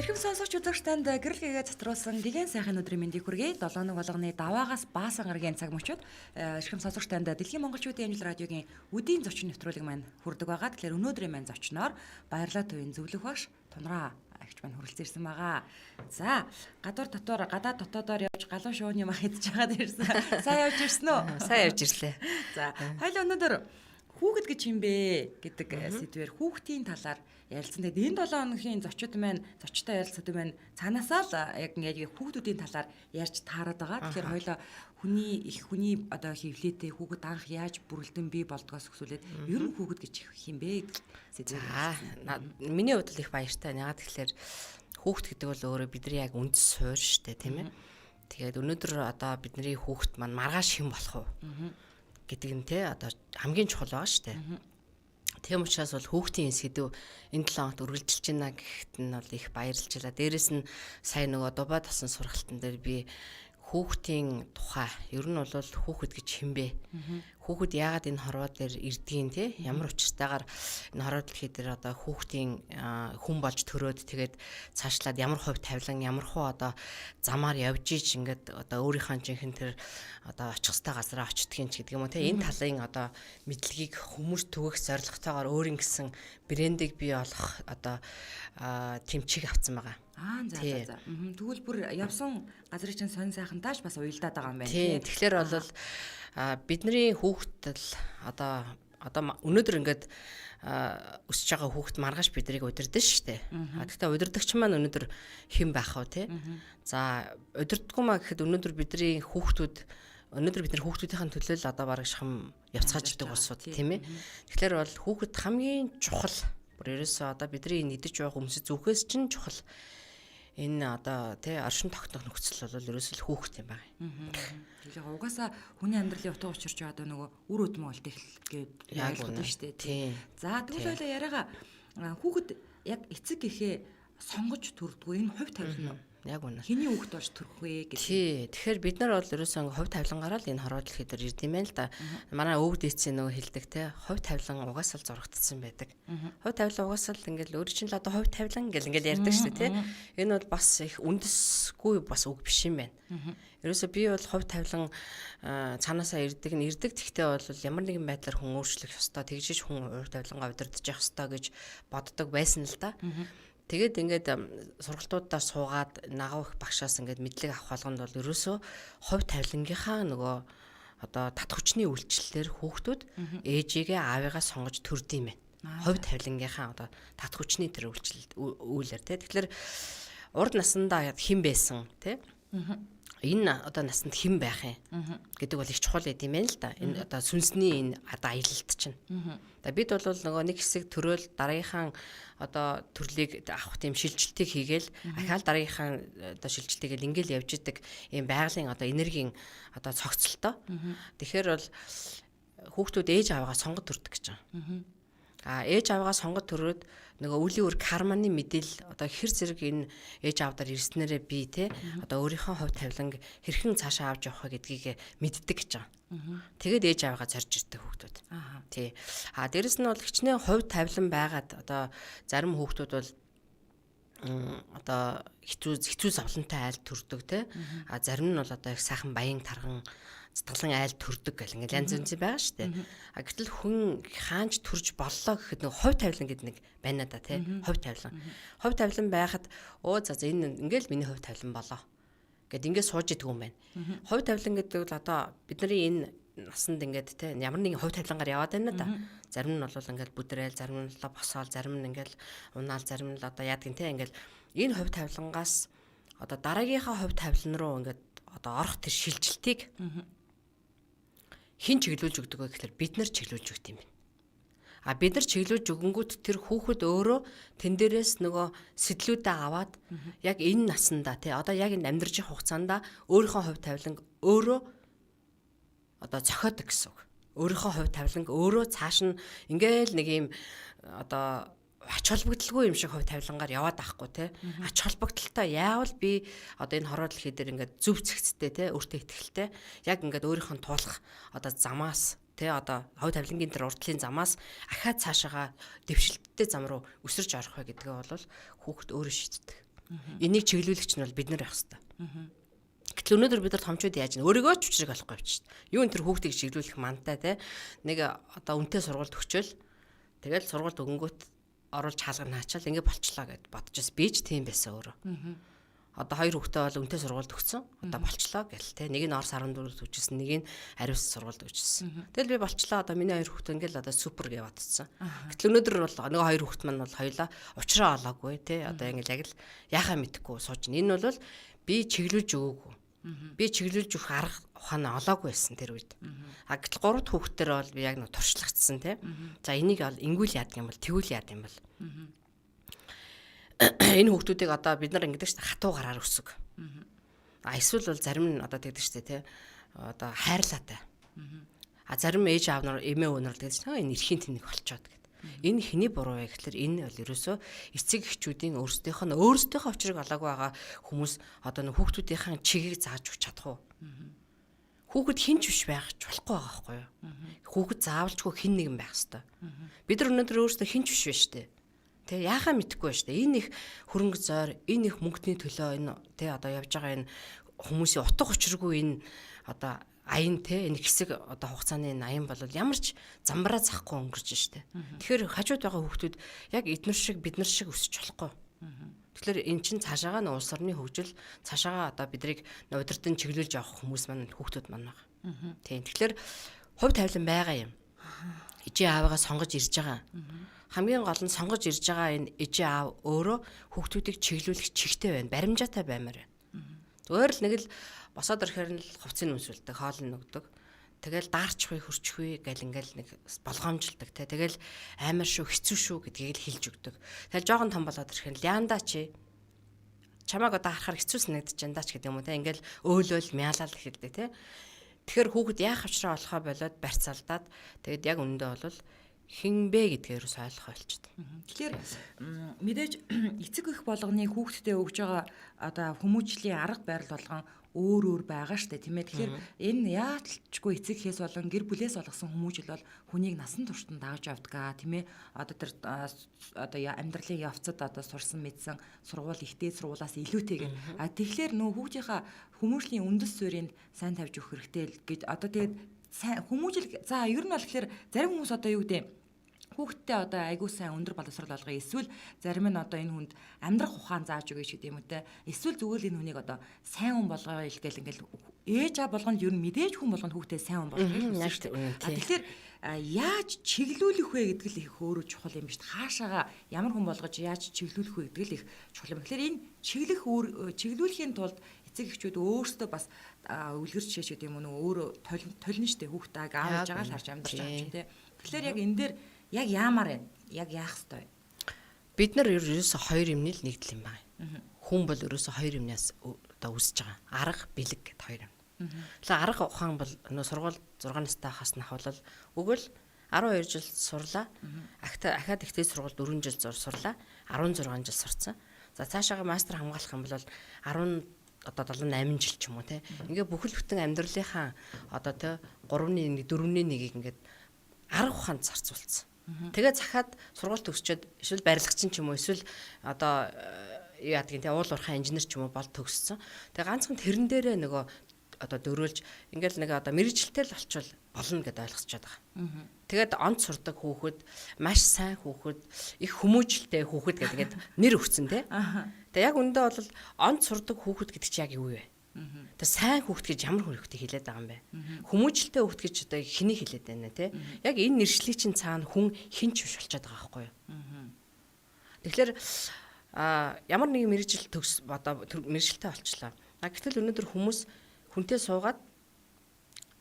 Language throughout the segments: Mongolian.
Эрхэм сонсогч үзэгчдэнд гэрэл гээгээ цатруулсан гигэн сайхан өдрийн мэндийг хүргэе. 7 өнөг болгоны даваагаас баасан гарагийн цаг мөчид эрхэм сонсогчданд дэлхийн монголчуудын амжилт радиогийн үдийн зочин нэвтрүүлэг маань хүрдэг байгаа. Тэгэхээр өнөөдрийн маань зочноор Баярлаа төвийн зөвлөх багш Тунраа агч маань хүрэлцэн ирсэн байгаа. За, гадаад дотоодоор явж галуу шууны мах идж байгаад ирсэн. Сайн явж ирсэн үү? Сайн явж ирлээ. За, хоёул өнөөдөр хүүхэд гэж юм бэ гэдэг сэдвээр хүүхдийн талаар ярилцсан. Тэгээд энэ 7 өдрийн зочтой ярилцаад байна. Цаанаасаа л яг ингээд хүүхдүүдийн талаар ярьж таарад байгаа. Тэгэхээр хоёлоо хүний одоо хөвлөтэй хүүхэд анх яаж бүрэлдэн бий болдгоос өсвөлээд ер нь хүүхэд гэж юм бэ сэдвээр. Миний хувьд л их баяртай. Ягаад гэвэл хүүхэд гэдэг бол өөрөө бидний яг үндэс суурь шүү дээ, тийм ээ. Тэгээд өнөөдөр одоо бидний хүүхэд маань маргааш хэн болох вэ? Гэдэг нь те одоо хамгийн чухал байгаа шүү дээ. Тийм учраас бол хүүхдийн сэдв энэ 7 хоногт үргэлжилж байна гэхэд нь бол их баярлж байна. Дээрэс нь сая нөгөө дубаад болсон сургалтын дээр би хүүхдийн тухай ер нь бол хүүхэд гэж хэн бэ? Хүүхэд яагаад энэ хорвоо дээр ирдгийг те ямар учиртайгаар энэ хорвоо дэлхий дээр одоо хүүхдийн хүн болж төрөөд тэгээд цаашлаад ямар хувь тавилан ямар хуу одоо замаар явж ич ингээд одоо өөрийнхөө жинхэнэ тэр одоо очих хэвээр газараа очдгийн ч гэдэг юм уу те энэ талын одоо мэдлэгийг хүмүүст түгэх зорилготойгоор өөрийн гэсэн брендийг бий олох одоо тэмчиг авсан байгаа. За. Тэгвэл бүр явсан газрын чинь сонь сайхантайч бас уялдаад байгаа юм байна. Тийм. Тэгэхээр бол бидний хүүхдэл одоо өнөөдөр ингээд өсөж байгаа хүүхд маргааш бидрийг удирдах шүү дээ. Гэхдээ удирдагч маань өнөөдөр хэн байх вэ те? За удирдахгүй маа гэхэд өнөөдөр бидний хүүхдүүдийн төлөө л одоо бараг шахам явцгааждаг улсууд тийм ээ. Тэгэхээр бол хүүхэд хамгийн чухал бүр ерөөсөө одоо бидний нэгдэж явах өмсөж зүөхээс чинь чухал. Энэ одоо тий оршин тогтнох нөхцөл бол ерөөсөө хүүхэд юм байна. Тэгээ угаасаа хүний амьдралын утга учирч одоо нөгөө үр өдмө болт их гээд ойлгодог шүү дээ. За тэгвэл ойлоо яриага хүүхэд яг эцэг гэхээ сонгож төрдгөө энэ хувь тавилан нь яг үнэ. Хэний хүүхэд болж төрөх вэ гэж. Тий. Тэгэхээр бид нар бол ерөөсөө хувь тавилангаараа л энэ хорвоо дэлхий дээр ирд юм байна л да. Манай өвөг дээдсийн нөгөө хэлдэг те хувь тавилан угаасаа л зурагдсан байдаг. Хувь тавилан угаасаа л ингээл өөр чинь л одоо хувь тавилан гэл ингээл ярьдаг шүү дээ те. Энэ бол бас их үндэсгүй бас үг биш юм байна. Ерөөсөө би бол хувь тавилан цаанаасаа ирдэг. Тэгтээ бол ямар нэгэн байдлаар хүн өөрчлөх ёстой. Тэгжиж хүн хувь тавилангаа удирдах ёстой гэж боддог байсан л да. Тэгээд ингээд сургалтуудаар суугаад нагав их багшаас ингээд мэдлэг авах болгонд бол ерөөсөө хувь тавилангийнхаа нөгөө одоо тат хүчний үйлчлэлээр хүүхдүүд ээжигээ аавыгаа сонгож төрд юм байна. Хувь тавилангийнхаа одоо тат хүчний тэр үйлээр тий. Тэгэхээр урд наснда хэн байсан тий. Энэ одоо насанд хэн байх юм гэдэг бол их чухал байд юм байна л да. Энэ одоо сүнсний энэ одоо аялалт чинь. Бид бол нөгөө нэг хэсэг төрөөл дараагийнхаа одоо төрлийг авах тийм шилжилтийг хийгээл ахаал дараагийнхаа одоо шилжилтийг ингээл явж идэг ийм байгалийн одоо энергийн одоо цогцолтой. Тэгэхээр бол хүүхдүүд ээж аваагаа сонгож төрдөг гэж байна. Ээж аваагаа сонгож төрөөд нөгөө үлийн үр карманы мэдээлэл одоо хэр зэрэг энэ ээж аавдаар ирснээрээ би те одоо өөрийнхөө хувь тавиланг хэрхэн цаашаа авч явах гэдгийг мэддэг гэж байгаа. Тэгээд ээж аваагаа зорж ирдэг хүүхдүүд. Тий. Дээрэс нь бол хичнээн хувь тавилан байгаад одоо зарим хүүхдүүд бол одоо хэцүү зовлонтой айл төрдөг те. Зарим нь бол одоо их сайхан баян тарган сэтгэлэн айл төрдөг гэл ингээл янз янз байгаа шүү дээ. Гэтэл хүн хаанч төрж боллоо гэхэд нэг хувь тавилан гэдэг нэг байна да тий. Хувь тавилан. Хувь тавилан байхад за энэ ингээл миний хувь тавилан болоо гэд ингээд сууж идэг юм байна. Хувь тавилан гэдэг бол одоо бидний энэ насанд ингээд тий ямар нэгэн хувь тавилангаар яваад байна да. Зарим нь бол ингээл бүдрээл, зарим нь л босоол, зарим нь ингээл унаал, зарим нь л одоо яадаг тий ингээл энэ хувь тавилангаас одоо дараагийнхаа хувь тавилан руу ингээд одоо орох тэр шилжилтийг хин чиглүүлж өгдөг вэ гэхээр бид нар чиглүүлж өгд юм байна. Бид нар чиглүүлж өгөнгүүт тэр хүүхэд өөрөө тэн дээрээс нөгөө сэтлүүдээ аваад яг энэ наснда тий одоо яг энэ амьдарч явах хугацаанд өөрийнхөө хувь тавиланг өөрөө одоо зохиодог гэсэн үг. Өөрийнхөө хувь тавиланг өөрөө цааш нь ингээл нэг юм одоо ач холбогдолгүй юм шиг хувь тавилангаар яваад байхгүй те ач холбогдолтой яавал би одоо энэ хорвоо дэлхий дээр ингээд зөв зэгцтэй те өөртөө ихтэй яг ингээд өөрийнх нь туулах одоо замаас те одоо хувь тавилангийн тэр урдлын замаас ахаад цаашаага дэвшилттэй зам руу өсөрж орох вэ гэдгээ бол хүүхэд өөрөө шийддэг. Энийг чиглүүлэгч нь бол бид нар байх хэвээр. Гэтэл өнөөдөр бид нар томчууд яаж нэ өөрийгөө ч учрыг олохгүй явчих. Юу энэ төр хүүхдийг чиглүүлэх мандтай те. Нэг одоо үнэтэй сургуульд өгчөөл тэгэл сургуульд өгөнгөт оруулж хаалгана хаачаал ингэ болчлаа гэд бодчихс. Би ч тийм байсан өөрөө. Одоо хоёр хүүхдээ бол үнэтэй сургуульд өгсөн. Одоо болчлоо гэл те. Нэг нь Орос 14-т өгчсэн, нэг нь Ариус сургуульд өгчсэн. Тэгэл би болчлоо. Одоо миний хоёр хүүхдээ ингээл одоо супер гэж бодсон. Гэтэл өнөөдөр бол нэг хоёр хүүхд маань бол хоёлаа учраа олоогүй те. Одоо ингээл яг л яхаа мэдхгүй сууж. Энэ бол би чиглүүлж өгөөгүй. Би чиглүүлж өгөх арга ухаанаа олоогүй байсан тэр үед. А гэтэл гурав дахь хүүхдээр бол би яг нэг туршлагацсан те. За энийг бол ингүүл яадаг юм бол тэгвэл яадаг юм бол. Энэ хүүхдүүдийг одоо бид нар ингэдэг шүү дээ хатуу гараар өсөг. А эсвэл бол зарим нь одоо тэгдэг шүү дээ те. Одоо хайрлаатай. А зарим ээж аав нар эмээ өвнөр тэгдэг шүү дээ энэ эрхийн тэнэг болчоод гэдэг. Энэ хэний буруу вэ гэхээр энэ бол ерөөсөө эцэг эхчүүдийн өөрсдийнхөө очрыг олоогүй байгаа хүмүүс одоо нэг хүүхдүүдийн чигийг зааж өгч чадах уу? Хүүхэд хин ч биш байх ч болохгүй байгаа байхгүй юу? Хүүхэд заавалжгүй хин нэгэн байх хэвээр. Бид нар өнөөдөр өөрсдөө хин ч биш байна шүү дээ. Тэ яахаа мэдэхгүй байна шүү дээ. Энэ их хөрөнгө зойр, энэ их мөнгөний төлөө энэ тэ одоо явж байгаа энэ хүмүүсийн утга учиргүй энэ одоо аян те энэ хэсэг одоо хугацааны энэ аян бол ямар ч замбараа захгүй өнгөрч штэ. Тэгэхээр хажууд байгаа хүүхдүүд яг эднэр шиг бид нар шиг өсөж болохгүй. Тэгэхээр эн чинь цаашаага н улс орны хөгжил цаашаага одоо бидрийг удирдан чиглүүлж явах хүмүүс маань хүүхдүүд маань байгаа. Тийм. Тэгэхээр хувь тавилан байгаа юм. Ижээ аавыгаа сонгож ирж байгаа. Хамгийн гол нь сонгож ирж байгаа энэ ижээ аав өөрөө хүүхдүүдийг чиглүүлэх чигтэй байна. Баримжаатай баймаар байна. Зүгээр л нэг л босоод ирэхээр нь хувцсыг өмсүүлдэг, хоол нөгдөг. Тэгэл даарчгүй, хөрчихгүй гэл ингээл нэг болгоомжилдаг те. Тэгэл амар шүү, хэцүү шүү гэдгийг л хэлж өгдөг. Тэгэл жоохон том болоод ирэхээр ляндаа чи чамааг одоо харахаар хэцүү санагдаж байна даач гэдэг юм уу те. Ингээл өөлөөл мяалал хэлдэг те. Тэгэхээр хүүхэд яах авчраа олохоо болоод барьцаалдаад тэгэд яг үнэндээ бол хинбэ гэдгээр ус ойлгох болчихдог. Тэгэхээр мэдээж эцэг эх болгоны хүүхдэд өгж байгаа одоо хүмүүжлийн арга барил болгон өөр байгаа штэ тийм ээ. Тэгэхээр энэ яалтчгүй эцэг эхээс болон гэр бүлээс олгосон хүмүүжил бол хүнийг насан туршид дааж авдаг тийм ээ. Одоо тэр одоо амьдралын явцад одоо сурсан мэдсэн сургууль ихтэй сургуулаас илүүтэйгээр тэгэхээр нөө хүүхдийнхаа хүмүүжлийн үндэс суурийг сайн тавьж өгөх хэрэгтэй гэж одоо тэгээд хүмүүжил за ер нь бол тэгэхээр зарим хүмүүс одоо юу гэдэг хүүхдтэй одоо айгуу сайн өндөр боловсрол олгоё. Эсвэл зарим нь одоо энэ хүнд амьдрах ухаан зааж өгье гэдэг юм уу те. Эсвэл зүгээр л энэ хүнийг одоо сайн хүн болгоё гэл ингээл ээж аа болгонд ер нь мэдээж хүн болгонд хүүхдээ сайн хүн болгоё гэж байна. Тэгэхээр яаж чиглүүлэх вэ гэдэг л их өөрөө чухал юм биш. Хаашаага ямар хүн болгож яаж чиглүүлэх вэ гэдэг л их чухал юм. Тэгэхээр энэ чиглүүлэхийн тулд эцэг эхчүүд өөрсдөө бас үлгэр жишээ гэдэг юм уу өөрөө толно штэ хүүхдээ аавж байгаа л харж амьдарч байгаа юм те. Тэгэхээр яг энэ дээр яг яамаар байна? Яг яах ёстой вэ? Бид нар ерөөсө хоёр юмны л нэгдэл юм байна. Хүн бол ерөөсө хоёр юмнаас одоо үсэж байгаа. Арга, бэлэг гэд хоёр юм. Тэгэхээр арга ухаан бол нөө сургууль 6 настай хас нахвал өгөөл 12 жил сурлаа. Ахаад ихтэй сургууль 4 жил сурлаа. 16 жил сурцсан. За цаашаага мастер хамгаалах юм бол 10 одоо 78 жил ч юм уу те. Ингээ бүхэл бүтэн амьдралынхаа одоо те 3-ны 1, 4-ний 1-ийг ингээд арга ухаанд зарцуулсан. Тэгээ захаад сургууль төгсчөөд эсвэл барилгачин ч юм уу эсвэл одоо яадгийн те уул уурхай инженер ч юм уу бол төгссөн. Тэгээ ганцхан тэрэн дээрээ нөгөө одоо дөрөөлж ингээл нэг одоо мэрэгчлэлтэй л болчвол болно гэдээ ойлгосчод байгаа. Тэгээд онц сурдаг хүүхэд, маш сайн хүүхэд, их хүмүүжлтэй хүүхэд гэдэг ингээд нэр өгсөн те. Тэгээ яг үндэ бол онц сурдаг хүүхэд гэдэг чи яг юу вэ? Тэр сайн хүүхэд гэж ямар хүүхдээ хэлээд байгаа юм бэ? Хүмүүжлтэй хүүхэд гэж одоо хэнийг хэлээд байна те? Яг энэ нэршлиг чинь цаана хүн хинч биш болчиход байгаа байхгүй юу? Тэгэхээр ямар нэгэн мэрэгжил одоо мэрэгжилтэй болчлаа. Гэтэл өнөөдөр хүмүүс хүнтэй суугаад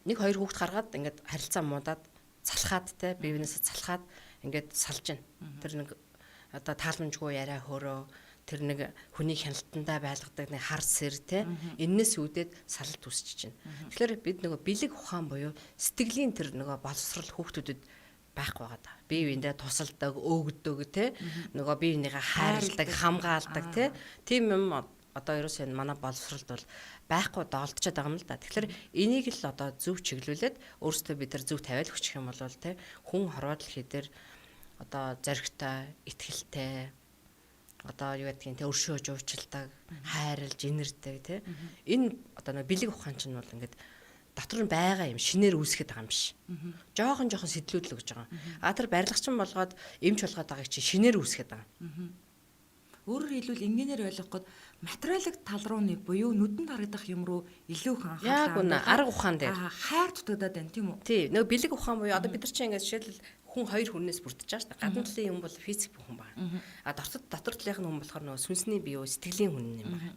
1-2 хүүхэд гаргаад ингээд харилцаа муудаад залхаад те биенээсээ залхаад ингээд салж байна. Тэр нэг одоо тааламжгүй яриа хөөрөө тэр нэг хүний хяналтандаа байлгадаг нэг хар сэр те эннээс үүдээд салалт үсчихэж байна. Тэгэхээр бид нөгөө бэлэг ухаан буюу сэтгэлийн тэр нөгөө боловсрал хүүхдүүдэд байхгүй байгаа да. Бие биендээ тусалдаг, өөгдөг те нөгөө бие бинийгээ хайрладаг, хамгаалдаг те тийм юм одоо ерөөсөө манай боловсролд бол байхгүй доолдчиход байгаа юм л да. Тэгэхээр энийг л одоо зөв чиглүүлээд өөрсдөө бид нар зөв тавиал хүчих юм бол те хүн хорвоод л хийдэр одоо зоригтой, итгэлтэй одоо юу гэдгийг те өршөөж уучилдаг, хайрлж, инэрдэг те. Энэ одоо нэг бэлэг ухаан чинь бол ингээд дотор нь байгаа юм шинээр үүсгэж байгаа юм биш. Жохон сэтлүүд л гэж байгаа. Тэр барилгачин болгоод эмч болгоод байгааг чи шинээр үүсгэж байгаа. Өөрөөр хэлбэл инженеэр ойлгоход материалын тал руу буюу нүдэнд харагдах юм руу илүү их анхаарал Яг үнэ арга ухаан дээр. Хайр дутагдаад байна тийм үү? Тий, нөгөө бэлэг ухаан буюу одоо бид нар чинь ингээд жишээлбэл хүн хоёр хүнээс бүрдэж байгаа шүү дээ. Гадна талын хүн бол физик хүн байна. Дотор талынх нь хүн болохоор нөгөө сүнсний бие үү сэтгэлийн хүн юм байна.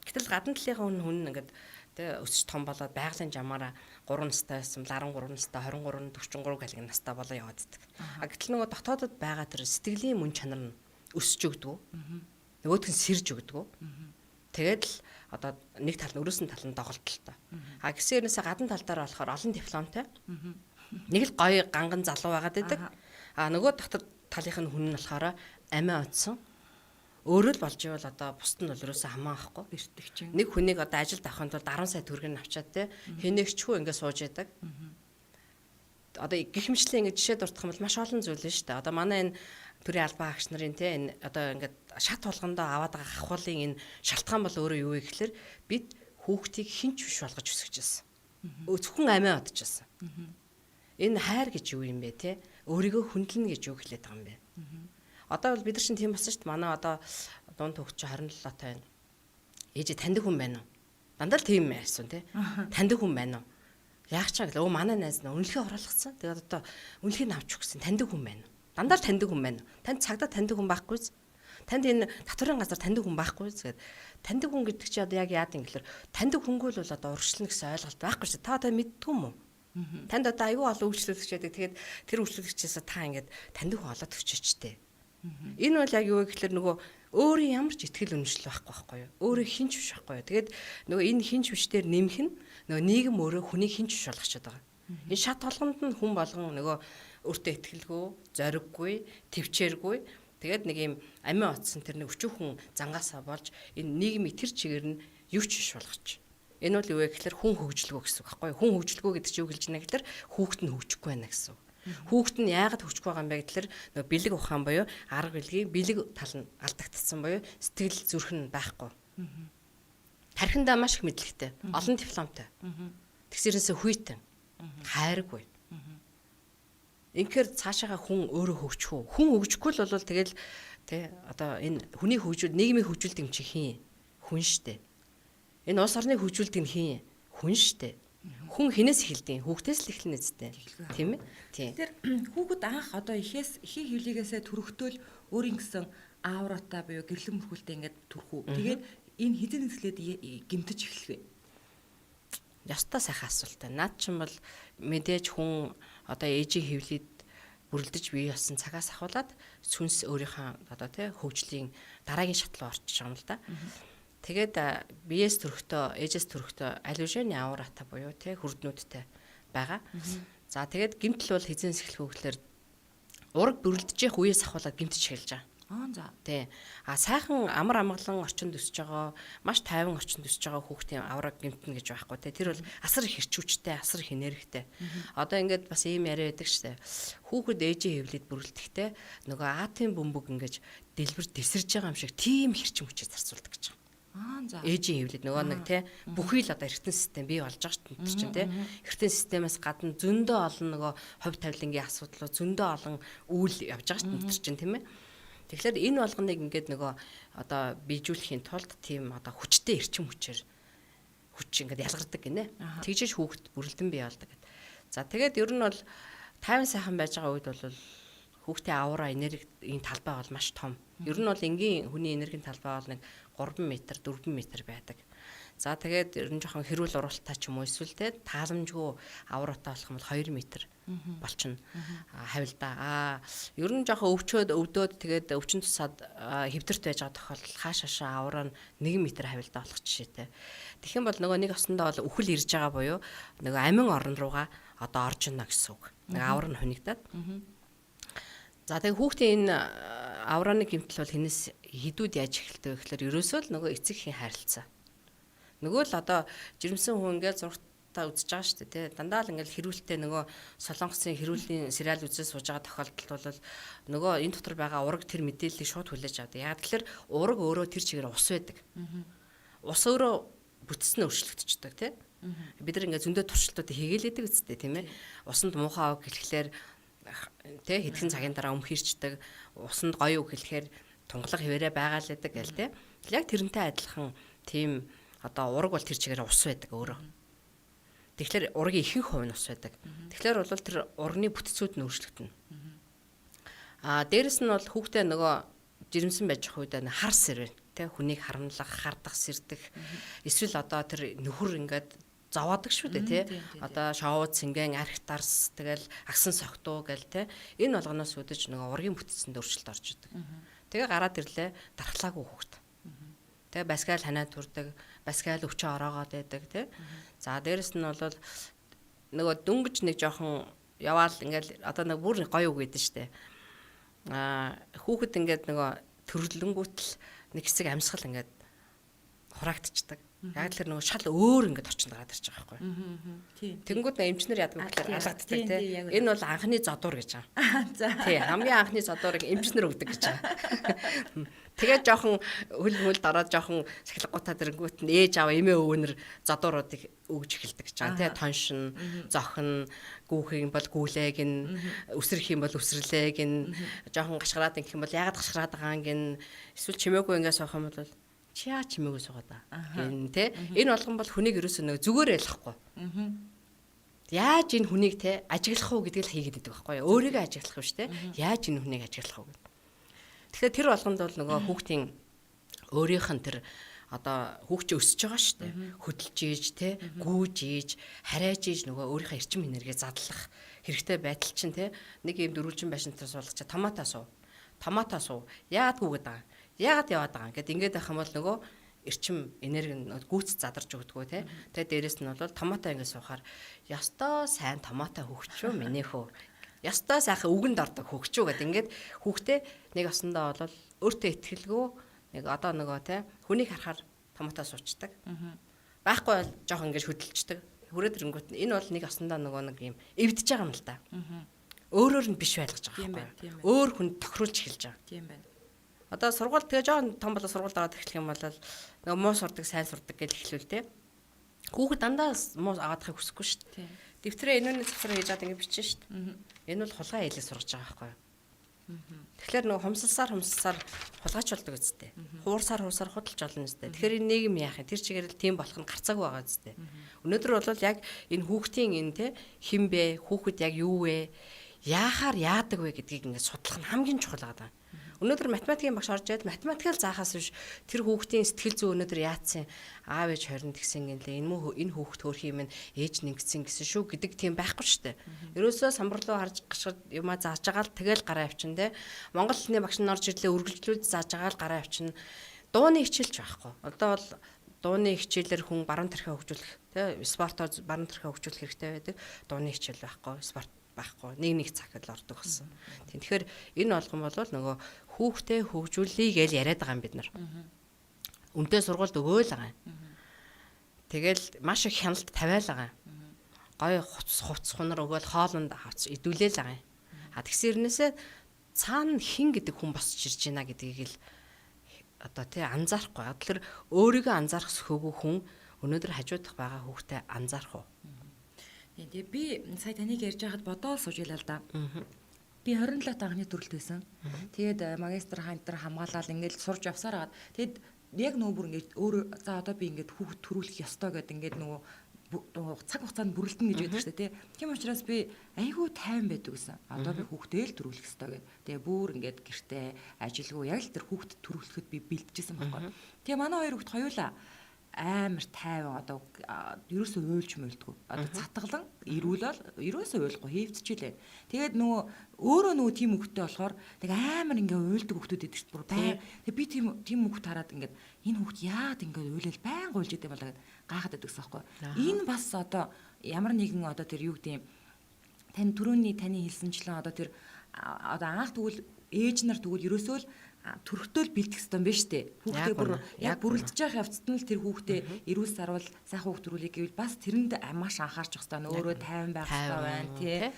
Гэтэл гадна талынхаа хүн ингээд тэ өсч том болоод байгалийн жамаараа 3 настай байсан, 13 настай, 23, 43 галгийн настай болоо яваад иддэг. Гэтэл нөгөө дотоодод байгаа тэр сэтгэлийн мөн чанар нь өсөж өгдөг. Нөгөөдх нь сэрж өгдөг. Тэгээд л одоо нэг тал нь өрөөсөн тал нь доголдолтой. Гэсээрнээсээ гадна тал дээр болохоор олон дипломтой. Нэг л гоё ганган залуу байгаад байдаг. Нөгөө дотор талынх нь хүн нь болохоор амиа утсан. Өөрөө л болж ивэл одоо бусд нь бол өрөөсөө хамаахгүй бэртэг чинь. Нэг хүнийг одоо ажилд авахын тулд 10 сая төгрөг авчаад те хэнэгчгүй ингээд сууж яадаг. Одоо гихмчлээ ингээд жишээ дуртах юм бол маш олон зүйл нь шүү дээ. Одоо манай энэ төрийн албан агч нарын те энэ одоо ингээд шат болгондоо аваад байгаа хахуулын энэ шалтгаан бол өөрөө юу вэ гэхээр бид хүүхдийг хинч биш болгож өсгөж байсан. Зөвхөн амиа одчихсан. Энэ хайр гэж юу юм бэ те? Өөрийгөө хүндлэнэ гэж юу хэлээд байгаа юм бэ? Одоо бол бид нар чинь тийм болсон шүү дээ. Манай одоо дунд хөгч 27 таа байна. Ээж таньдаг хүн байна уу? Дандаа л тийм байсан тий. Таньдаг хүн байна уу? Яг ч аа манай найз нь үнэлгээ оруулсан. Тэгээд одоо үнэлгээг авч өгсөн. Таньдаг хүн байна уу? Дандаа л таньдаг хүн байна уу? Танд цагдаа таньдаг хүн байхгүйз? Танд энэ татварын газар таньдаг хүн байхгүйз гэгээд таньдаг хүн гэдэг чи одоо яг яад юм гэхээр таньдаг хүнгүй л бол одоо урагшлна гэсэн ойлголт байхгүй шүү. Та одоо мэддэг юм уу? Танд одоо аюу олон үйлчлүүлэгч байдаг. Тэгээд тэр үйлчлүүлэгчээс та ингээд таньдаг хүн олоод өчөжтэй. Энэ бол яг юу гэхээр нөгөө өөрийн ямар ч ихтгэл үнэмшил байхгүй юу? Өөрөө хинч биш байхгүй юу? Тэгээд нөгөө энэ хинч бишээр нэмэх нь нөгөө нийгэм өөрөө хүнийг хинч биш болгочиход байгаа. Энэ шат толгонд нь хүн болгон нөгөө өөртөө ихтгэлгүй, зориггүй, төвчээргүй. Тэгээд нэг юм амиа утсан тэр нэг өчүүхэн зангаасаа болж энэ нийгмийн тэр чигээр нь юу ч биш болгочих. Энэ бол юу вэ гэхээр хүн хөгжлөгөө гэсэн үг байхгүй юу? Хүн хөгжлөгөө гэдэг чинь юу гэлж байна гэхээр хүүхэд нь хөгжихгүй байна гэсэн үг. Хүүхэд нь яагаад хөгжихгүй байгаа юм бэ гэхээр нөгөө бэлэг ухаан буюу арга билгийн бэлэг тал нь алдагдсан буюу сэтгэл зүрх нь байхгүй. Тархиндаа маш их мэдлэгтэй, олон дипломтой. Тэгсэрнээсээ хүйтэн, хайргүй. Инхээр цаашаага хүн өөрөө хөгжих үү? Хүн хөгжихгүй л бол тэгэл тэ одоо энэ хүний хөгжүүл нийгмийн хөгжүүлдэг юм чи хийн? Хүн штэ. Энэ улс орны хөгжүүлдэг нь хийн? Хүн штэ. Хүн хинээс эхэлдэг? Хүүхдээс л эхэлнэ үстэй. Тийм ээ? Тийм. Тэр хүүхэд анх одоо ихээс ихийг хөвлийгээсээ төрөхтөөл өөрийн гэсэн аураатай буюу гэрлэн мөрхүүлтэй ингээд төрөх үү. Тэгээд энэ хэзээ нэслээд гэмтэж эхлэх вэ? Ястаа сайхан асуултаа. Наад чинь бол мэдээж хүн одоо ээжийн хөвлөд бүрлдэж бие болсон цагаас ахуулаад сүнс өөрийнхөө одоо тий хөгжлийн дараагийн шат руу орчих юм л да. Тэгээд биеэс төрөхдөө ээжээс төрөхдөө алюжины аураатай буюу тий хүрднүүдтэй байгаа. За тэгээд гэмтэл бол хизээс эхлэх үгээр ураг бүрлдэж явах үеэс ахуулаад гэмтэж эхэлж байгаа. За. Тий. Сайхан амар амгалан орчинд өсөж байгаа, маш тайван орчинд өсөж байгаа хүүхдийн авраг гэмтэн гэж байхгүй тий. Тэр бол асар их хэрчүүчтэй, асар их энергитэй. Одоо ингээд бас ийм яриа байдаг штэ. Хүүхэд ээжийн хэвлэлд бүрлдэхдээ нөгөө аатын бөмбөг ингээд дэлбэр дэвсэрж байгаа юм шиг тийм хэрчим хүчээр зарцуулдаг гэж. За. Ээжийн хэвлэлд нөгөө нэг тий бүхий л одоо эргэтэн систем бий болж байгаа шүү дээ чинь тий. Эргэтэн системээс гадна зөндөө олон нөгөө хувь тавилангийн асуудлууд зөндөө олон үйл явж байгаа шүү дээ чинь тийм ээ. Тэгэхээр энэ болгоныг ингээд нөгөө одоо бийжүүлэхийн тулд тийм одоо хүчтэй эрчим хүчээр хүч ингээд ялгардаг гинэ. Тэгжиж хүүхэд бүрэлдэн бий болдог гэд. За тэгээд ер нь бол тайван сайхан байж байгаа үед бол хүүхдийн аура энергийн талбай бол маш том. Ер нь бол энгийн хүний энергийн талбай бол нэг 3 м 4 м байдаг. За тэгээд ер нь жоохон хэрүүл уралтай ч юм уу эсвэл те тааламжгүй авраатай болох юм бол 2 м болчихно. Хавилда. Ер нь жоохон өвчөөд өвдөөд тэгээд өвчин тусаад хэвдэрт байж байгаа тохиолдол хаашаашаа авраа нь 1 м хавилда болох жишээтэй. Тэгэх юм бол нөгөө нэг осондоо бол үхэл ирж байгаа буюу нөгөө амин орон руугаа одоо орж ийнэ гэсэн үг. Нэг авар нь хөнигдаад. За тэгээд хүүхдийн энэ аврааны гэмтэл бол хинээс хідүүд яаж эхэлдэг вэ гэхээр ерөөсөө л нөгөө эцэг эхийн харилцаа. Нөгөө л одоо жирэмсэн хүн ингээд зургатаа та үзэж байгаа шүү дээ, тий. Дандаа л ингээл хэрүүлтэй нөгөө Солонгосын хэрүүлийн сериал үзэж сууж байгаа тохиолдолд бол нөгөө энэ дотор байгаа ураг тэр мэдээллийг шууд хүлээж авдаг. Яг тэгэхээр ураг өөрөө тэр чигээр ус байдаг. Ус өөрөө бүтцэн өөрчлөгдчихдөг, тий. Бид нар ингээд зөндөө туршилтууд хийгээлээдэг үсттэй, тийм ээ. Усанд муухай үг хэлэхлээр тий хэдхэн цагийн дараа өмхирчдэг, усанд гоё үг хэлэхээр тунгалаг хിവэрэ байгаа л байдаг гэл тий. Яг тэрнтэй адилхан тийм одоо ураг бол тэр чигээр ус байдаг өөрөө. Тэгэхээр ургийн ихэнх хувь нь ус байдаг. Тэгэхээр бол тэр урганы бүтцүүд нь өөрчлөгдөнө. Дээрэс нь бол хүүхдээ нөгөө жирэмсэн байж байгаа үед хар сэрвэн тий хүнийг харамлах, хардах, сэрдэх эсвэл одоо тэр нөхөр ингээд зовоодаг шүү дээ тий. Одоо шоуд сингэн арх дарс тэгэл агсан согтуу гэл тий. Энэ болгоноос үүдэж нөгөө ургийн бүтцэнд өөрчлөлт орж идэг. Тэгээ гараад ирлээ дархлаагүй хүүхд. Тэгээ баскал ханаад турдаг, баскал өвчөө ороогоод байдаг тий. За дээрэс нь бол нөгөө дөнгөж нэг жоохон яваал ингээл одоо нэг бүр гоё үг гэдэг штэ. Хүүхэд ингээд нөгөө төрлөнгүүтэл нэг хэсэг амьсгал ингээд хураагдчихдаг. Яг л тэр нөгөө шал өөр ингээд орчинд гараад ирж байгаа байхгүй. Тэгэнгүүт эмчнэр яадаг гэхээр алгаддаг тий. Энэ бол анхны зодуур гэж байгаа. Тий, хамгийн анхны зодуурыг эмчнэр өгдөг гэж байгаа. Тэгээд жоохон хөл дараад жоохон сахилгуудаа дэрнгүүт нь ээж аав эмээ өвөнөр зодууруудыг өгж эхэлдэг гэж байгаа тий. Тоншин, зохин, гүүх юм бол гүүлэг ин, өсрөх юм бол өсрлэг ин, жоохон гашгараад ингэх юм бол яагаад гашгараад байгаа гин, эсвэл чимээгүй ингээд суух юм бол чи яа чимээгүй суугаад гин те. Энэ болгон бол хүнийг ерөөсөө нэг зүгээр ялахгүй. Яаж энэ хүнийг те ажиглах уу гэдгийг л хийгээд байдаг байхгүй юу? Өөрийгөө ажиглах юм шүү те. Яаж энэ хүнийг ажиглах уу гэдэг. Тэгэхээр тэр болгонд бол нөгөө хүүхдийн өөрийнх нь тэр одоо хүүхч өсөж байгаа шүү дээ. Хөдөлж ийж те, гүүж ийж, харайж ийж нөгөө өөрийнхөө эрчим энерги задлах хэрэгтэй байтал чинь те. Нэг юм дөрвөлжин байшинтар суулгачаа томатоо суу. Яадгүй гэдэг. Яагаад яваад байгаа гэд ингээд байх юм бол нөгөө эрчим энерги гүйц задарч өгдөггүй те. Тэгээ дээрэс нь бол томатоо ингээд суухаар ёстой сайн томатоо хөгчөө минийх үү. Ёстой сайхан үгэнд ордог хөгчөө гэд ингээд хүүхдээ нэг осондоо бол өөртөө итгэлгүй нэг одоо нөгөө те хүнийг харахаар томатоо суучдаг. Байхгүй бол жоох ингээд хөдөлчдөг. Хүрээд ирэнгүүт энэ бол нэг осондоо нөгөө нэг юм эвдэж байгаа юм л да. Өөрөөр нь биш байлгаж байгаа юм. Өөр хүн тохируулж эхэлж байгаа. Тийм байна. Одоо сургууль тэгээ жоон том болоо сургуульд аваад эхлэх юм бол нөгөө муу сурдаг, сайн сурдаг гэж эхлүүл те. Хүүхэд дандаа муу аваадахыг хүсэхгүй шүү дээ. Дэвтрээ энүүний завсар хийж аваад ингэ бичнэ шүү дээ. Энэ бол хулгай хэлийг сургаж байгаа байхгүй юу? Тэгэхээр нөгөө хумсалсаар хулгайч болдог үстэй. Хуурсаар худалж олно үстэй. Тэгэхээр энэ нийгэм яах юм? Тэр чигээр л тийм болох нь гарцаагүй байгаа үстэй. Өнөөдөр бол яг энэ хүүхдийн энэ те хин бэ? Хүүхэд яг юу вэ? Яахаар яадаг вэ гэдгийг ингээд судлах нь хамгийн чухал байгаа. Өнөөдөр математикийн багш орж ирээд математикал заахаас биш тэр хүүхдийн сэтгэл зүй өнөөдөр яатсан аав ээж хооронд гисэн гинлээ энэ хүүхд хөөх юм ээж нэгсэн гэсэн шүү гэдэг тийм байхгүй шүү дээ. Ерөөсөө самбар руу харж гашгад юмаа зааж байгаа л тэгэл гараа авчин те. Монгол хэлний багш нь орж ирлээ үргэлжлүүлж зааж байгаа л гараа авчин. Дууны хичээлч байхгүй. Одоо бол дууны хичээлээр хүн баруун тархиа хөгжүүлэх те спортоор баруун тархиа хөгжүүлэх хэрэгтэй байдаг. Дууны хичээл байхгүй, спорт байхгүй. Нэг цаг л ордог болсон. Тэгэхээр энэ болгон бол нөгөө хүүхдээ хөгжүүлэе гэж яриад байгаа юм бид нар. Үнтэй сургуульд өгөөл байгаа юм. Тэгэл маш их хяналт тавиал байгаа юм. Гой хувц хунар өгөөл хоолнд авч идүүлээл байгаа юм. Тэгсэрнээсээ цаана хин гэдэг хүн босч ирж байна гэдгийг л одоо тий анзаарахгүй. Тэгэхээр өөрийгөө анзаарах сөхөөгүй хүн өнөөдөр хажуудах байгаа хүүхдээ анзаарах уу? Тэгээ би сая таныг ярьж байхад бодоол сууж илаа л да. Би 27 анхны төрөлт байсан. Тэгээд магистр хантар хамгаалаад ингээд сурж явсаар хагаад тэгэд яг нөгөө бүр ингээд өөр за одоо би ингээд хүүхд төрүүлэх ёстой гэдэг ингээд нөгөө цаг хугацаанд бүрэлдэн гэж байдаг шүү дээ тий. Тийм учраас би айгүй тайван байдаг гэсэн. Одоо би хүүхдээ л төрүүлэх ёстой гэдэг. Тэгээ бүр ингээд гэртээ ажилгүй яг л тэр хүүхд төрүүлэхэд би бэлдэжсэн байхгүй. Тэгээ манай хоёр хүүхд хоёулаа амар тайван одоо ерөөсөө уйлж мөлдгөө. Одоо цатгалан ирүүл бол ерөөсөө уйлахгүй хийвдчихлээ. Тэгээд нөгөө өөрөө нөгөө тийм хөвгтэй болохоор тэг амар ингээ уйлдаг хөвгтүүд идэг шүү дээ. Тэг би тийм хөвгт хараад ингээд энэ хөвгт яад ингээ уйлал байн уйлж идэм болоо гэд гайхаад байдаг байхгүй. Энэ бас одоо ямар нэгэн одоо тэр юу гэдэг юм тань түрүүний таны хэлсэнчлэн одоо тэр одоо анх тэгвэл ээж нар тэгвэл ерөөсөө л төрхтөөл бэлдэх ёстой юм байна шүү дээ. Хүүхдээ бүр яг бүрлдэж байгаа явцад нь л тэр хүүхдээ эрүүл сарвал сайхан хүүхд төрүүлэх гэвэл бас тэрэнд маш анхаарч явах ёстой. Өөрөө тайван байх ёстой байна тий.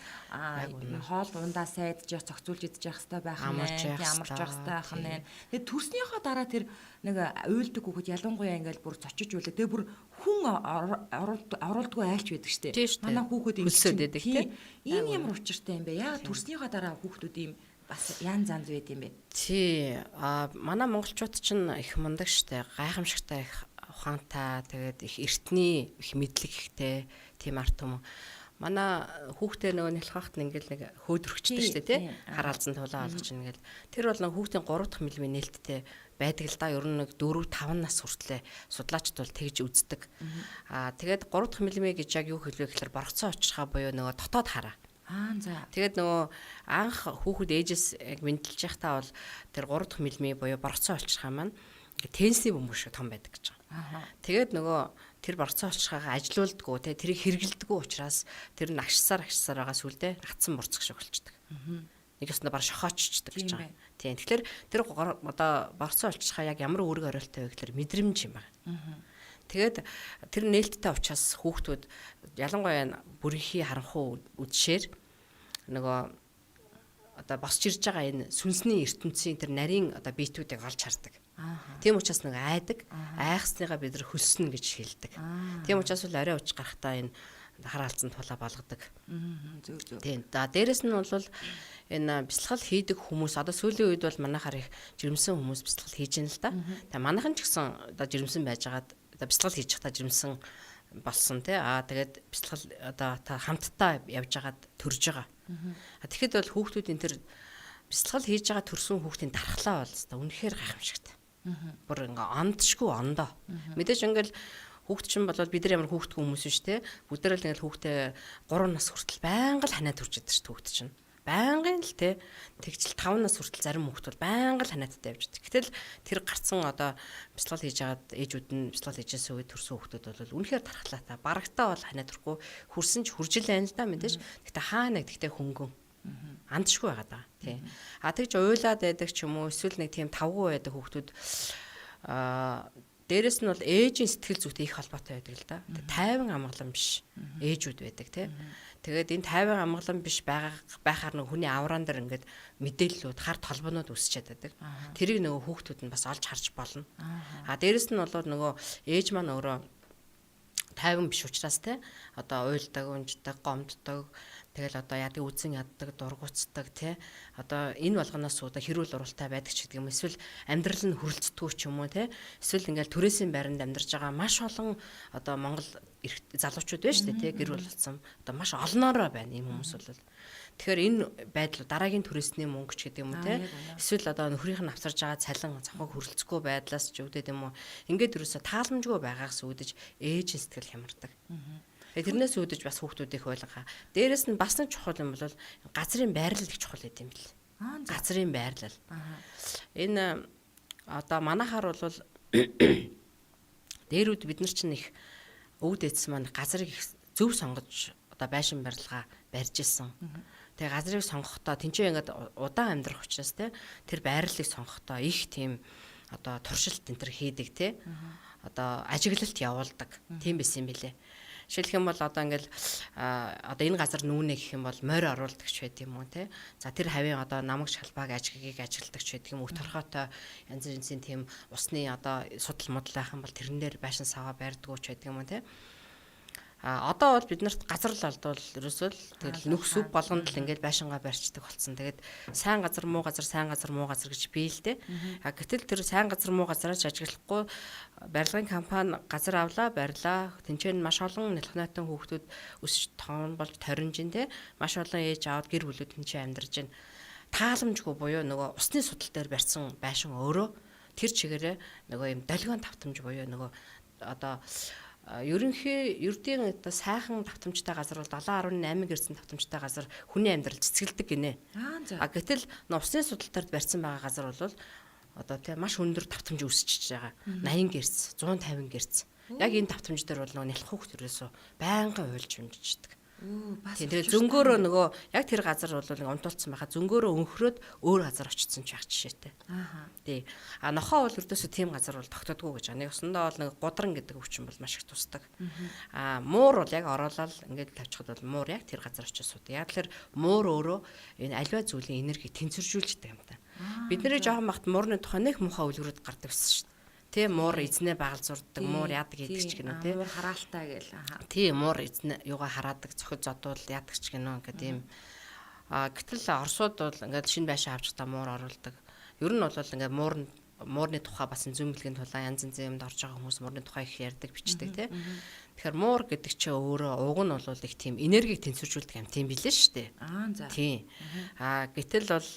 Хоол ундаа сайдж явах, зохицуулж идэж явах ёстой байх нь. Амарч явах байх нь. Тэгээд төрснийхөө дараа тэр нэг уйлдаг хүүхэд ялангуяа ингээл бүр цочиж үлээ. Тэгээ бүр хүн оруулдгүй айлч байдаг шүү дээ. Манай хүүхэд ингээд тийм. Ийм ямар учиртай юм бэ? Яг төрснийхөө дараа хүүхдүүд ийм бас ян занз байд юм бэ? Тий. Манай монголчууд чинь их мундаг штэ. Гайхамшигтай их ухаантай, тэгээд их эртний их мэдлэг ихтэй тийм арт юм. Манай хүүхдээ нөгөө нэлхахт ингээл нэг хөөдрөгчтэй штэ тий. Хараалзан тулаа олгож ингээл. Тэр бол нөгөө хүүхдийн 3 дахь мм нээлттэй байдаг л да. Ер нь нэг 4-5 нас хүртлээр судлаачд бол тэгж үздэг. Тэгээд 3 дахь мм гэж яг юу хэлвэ гэхээр боргоцоо очихаа буюу нөгөө дотоод хараа. За. Тэгээд нөгөө анх хүүхэд ээжээс яг мэдлж байхдаа бол тэр 3 дахь мм буюу боргоцоо олчихаа маань тенсний бөмбөг шиг том байдаг гэж байгаа. Тэгээд нөгөө тэр борцоо олчхаагаа ажилуулдаггүй те тэрийг хэргэлдэггүй учраас тэр нь агшсаар байгаа сүлдээ гацсан бурцах шиг болчдөг. Нэг ёстой баг шохооччдаг гэж байгаа. Тийм. Тэгэхээр тэр одоо борцоо олчхаа яг ямар үүрэг оройлтой вэ гэхээр мэдрэмж юм байна. Тэгээд тэр нээлттэй учраас хүүхдүүд ялангуяа бүрийнхий харанхуй үдшээр нөгөө одоо босч ирж байгаа энэ сүнсний ертөнцийн тэр нарийн одоо биетүүдийг олж хардаг. Тийм учраас нэг айдаг, айхсныгаа бид нар хөлснө гэж хэлдэг. Тийм учраас бол орой уч гарахтаа энэ хараалцсан тулаа болгодог. Тийм. За дээрэс нь бол энэ бясалгал хийдэг хүмүүс одоо сүүлийн үед бол манайхаар их жирэмсэн хүмүүс бясалгал хийж байна л да. Тэгээ манайхан ч гэсэн одоо жирэмсэн байжгаад одоо бясалгал хийж байхдаа жирэмсэн болсон тий. Тэгээд бясалгал одоо та хамтдаа явж байгаад төрж байгаа. Тэгэхэд бол хүүхдүүдийн тэр бясалгал хийж байгаа төрсөн хүүхдийн дархлаа бол өстой үнэхээр гайхамшигтай. Бүр ингээ ондшгүй ондоо. Мэдээж ингээл хүүхд чинь бол бид нар ямар хүүхдгүй хүмүүс биш те. Бүгдээрээ л ингээл хүүхдээ 3 нас хүртэл байнга л ханаад төрж идэг шүү хүүхд чинь. Байнгын л те. Тэгчл 5 нас хүртэл зарим хүүхд бол байнга л ханаадтай явж идэг. Гэтэл тэр гарцсан одоо бясалгал хийж агаад ээжүүд нь бясалгал хийжсэн үед төрсөн хүүхдүүд бол үнэхээр дархлаатай. Барагтаа бол ханаад төрөхгүй хурсан ч хуржил байна л да мэдээж. Гэтэ хаа нэг тэгтээ хөнгөн. Андшгүй байгаа даа тий. Тэгж уйлаад байдаг ч юм уу эсвэл нэг тийм тавгүй байдаг хүүхдүүд дээрэс нь бол ээжийн сэтгэл зүйтэй их холбоотой байдаг л да. Тайван амгалан биш ээжүүд байдаг тий. Тэгээд энэ тайван амгалан биш байхаар нэг хүний авраан дээр ингээд мэдээллүүд хар толбонууд үсчээд байдаг. Тэрийг нөгөө хүүхдүүд нь бас олж харж болно. Дээрэс нь бол нөгөө ээж маань өөрөө тайван биш учраас тий. Одоо уйлдаг, унждаг, гомддог. Тэгэл одоо яадаг үзэн яддаг, дургуцдаг тий. Одоо энэ болгоноос одоо хэрүүл уралтай байдаг ч гэдэг юм. Эсвэл амьдрал нь хөрөлцдөггүй ч юм уу тий. Эсвэл ингээл төрөөсийн байранд амьдарч байгаа маш олон одоо Монгол залуучууд байна шүү дээ тий. Гэр бүл болсон. Одоо маш олноороо байна ийм хүмүүс бол. Тэгэхээр энэ байдал дараагийн төрөөсний мөнгө ч гэдэг юм уу тий. Эсвэл одоо нөхрийнх нь авсарж байгаа цалин цохог хөрөлцөхгүй байдлаас ч үгдээд юм уу. Ингээд юусоо тааламжгүй байгаагаас үүдэж ээж сэтгэл хямардаг. Тэрнээс үүдэж бас хүүхдүүд их ойлгоо. Дээрэс нь бас нэг чухал юм бол газрын байрлал их чухал гэдэг юм бэл. Газрын байрлал. Энэ одоо манайхаар бол дээрүүд бид нар чинь их өвд эцс маань газрыг их зөв сонгож одоо байшин барилгаа барьж исэн. Тэгээ газрыг сонгохдоо тэнцээ ингээд удаан амьдрах учраас те тэр байрлалыг сонгохдоо их тийм одоо туршилт энэ төр хийдэг те. Одоо ажиглалт явуулдаг. Тийм байсан юм билэ. Жишээлх юм бол одоо ингээл одоо энэ газар нүүнэ гэх юм бол морь оруулдаг ч байд юм уу те. За тэр хавийн одоо намаг шалбааг ажигийг ажилтдаг ч байд юм уу. Торхойтой янз бүрийн тийм усны одоо судал модал байх юм бол тэрэн дээр байшин саваа байрдаггүй ч байд юм уу те. Одоо бол бид нарт газар л алдвал ерөөсөө тэгэл нөхс үг болгонд л ингээд байшингаа барьцдаг болсон. Тэгээд сайн газар муу газар гэж бий л дээ. Гэтэл тэр сайн газар муу газараач ажиглахгүй барилгын компани газар авлаа, барьлаа. Тэнцээ нь маш олон нэлхнайтан хүүхдүүд өсч тоон болж торинжин те. Маш олон ээж аав гэр бүлүүд тэнцээ амьдарч байна. Тааламжгүй буюу нөгөө усны судал дээр барьсан байшин өөрөө тэр чигээрээ нөгөө юм долгион тавтамж буюу нөгөө одоо ердийн одоо сайхан давтамжтай газар бол 70.8 гэрсэн давтамжтай газар хүний амьдрал цэцгэлдэг гинэ. Гэтэл усны судалтаар барьсан байгаа газар бол одоо тийм маш өндөр давтамж өсчихөж байгаа. 80 гэрц, 150 гэрц. Яг энэ давтамж дээр бол нөгөө нялх хүүхд төрөөсөө байнгын уйлж унжиждаг. Бас Тэгээ зөнгөөрөө нөгөө яг тэр газар бол нэг онтолцсон байхад зөнгөөрөө өнхрөөд өөр газар очсон ч байх жишээтэй. Тий. Нохоо бол өрдөөсөө тийм газар бол тогтодгүй гэж. Нэг өсөндөө бол нэг гудран гэдэг өвчин бол маш их тусдаг. Муур бол яг ороолал ингээд тавьчихад бол муур яг тэр газар очиж суудаг. Яг тэр муур өөрөө энэ аливаа зүйлийн энергийг тэнцвэржүүлж идэг юм та. Бидний жоохон бахт муурны тухай нэг муухай үлгэрүүд гардаг байсан шүү дээ. Тэ муур эзнээ багал зурддаг, муур яадаг гэдэг ч гэнэ тэ. Муур хараалтай гээл. Тий, муур эзнээ юугаа хараадаг, цохид зодвол яадаг ч гэнэ ингээд тийм. Гэтэл орсууд бол ингээд шинэ байшаа авч та муур оруулдаг. Ер нь бол ингээд муурны тухай бас зүүмлэгийн тулаан янз янзын юмд орж байгаа хүмүүс муурны тухай их ярьдаг, бичдэг тэ. Тэгэхээр муур гэдэг чинь өөрөө уг нь бол их тийм энергийг тэнцвэржүүлдэг юм тийм билээ шүү дээ. За. Тий. Гэтэл бол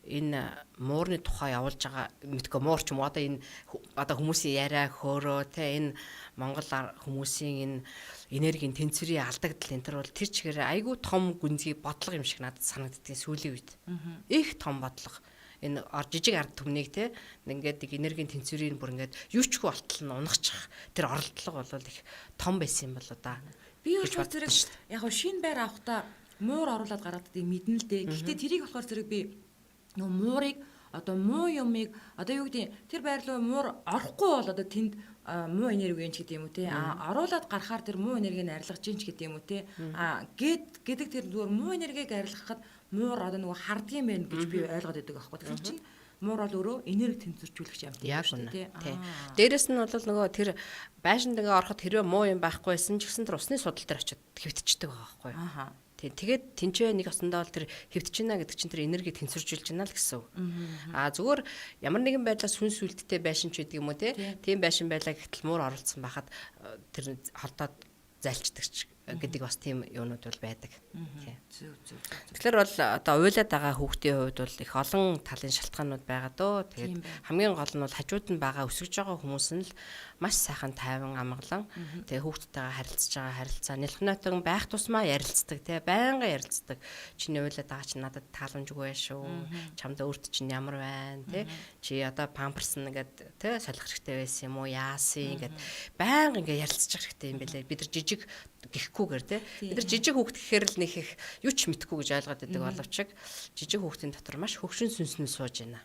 энэ муурны тухай явуулж байгаа мэдгүй муур ч юм уу одоо энэ одоо хүмүүсийн яриа хөөрөө те энэ Монгол хүмүүсийн энэ энергийн тэнцвэрийн алдагдал энэ төр бол тэр чигээр айгүй том гүнзгий бодлого юм шиг надад санагддгийн сүүлийн үед. Их том бодлого. Энэ жижиг ард түмнийг те ингээд энергийн тэнцвэрийн бүр ингээд юучгүй болтол нь унахчих. Тэр оролдлого бол их том байсан юм болоо да. Би болохоор зэрэг яг шинэ байр авахдаа муур оруулаад гаргадаг мэднэ л дээ. Гэхдээ тэрийг болохоор зэрэг би нөгөө муурыг одоо муу юмыг одоо юу гэдэг тэр байрлал муур орохгүй бол одоо тэнд муу энерги юм ч гэдэг юм уу те оруулаад гарахаар тэр муу энергийг арилгаж ийн ч гэдэг юм уу те гэдэг тэр зүгээр муу энергийг арилгахад муур одоо нөгөө харддаг юм байна гэж би ойлгоод байдаг аахгүй. Тэгэхээр чинь муур бол өөрөө энерги тэнцвэржүүлэгч юм тийм тий. Дээрэс нь бол нөгөө тэр байшин дэгээ ороход хэрвээ муу юм байхгүйсэн ч гэсэн тэр усны судал дээр очиод хэвтчихдэг байгаа байхгүй. Тэгээд тэнцвэ нэг осондоо бол тэр хэвтчихна гэдэг чинь тэр энерги тэнцвэржүүлж байна л гэсэн үг. Зүгээр ямар нэгэн байдлаар сүнс үлдтэй байшин ч гэдэг юм уу тийм байшин байлаа гэтэл муур оролцсон байхад тэр холдоод зайлчдаг гэдэг бас тийм юмнууд бол байдаг. Тэгэхээр бол одоо уйлаад байгаа хүүхдийн хувьд бол их олон талын шалтгаанууд байгаа дөө. Тэгээд хамгийн гол нь бол хажууд нь байгаа өсөж байгаа хүмүүс нь л маш сайхан тайван амгалан тэгээд хүүхдтэйгээ харилцаж байгаа харилцаа нэлхнотон байх тусмаа ярилцдаг тий байнга ярилцдаг. Чиний уйлаад байгаа чи надад тааламжгүй байх шүү. Чамд өөрт чинь ямар байна тий чи одоо памперс нэгэд тий солих хэрэгтэй байсан юм уу яасан ингээд байнга ингээд ярилцаж хэрэгтэй юм байлээ. Бид нар жижиг гихгүйгээр тий бид нар жижиг хүүхд гэхээр л нэг их юу ч мэдхгүй гэж ойлгоод байдаг боловч жижиг хүүхдийн дотор маш хөгшин сүнснэл сууж байна.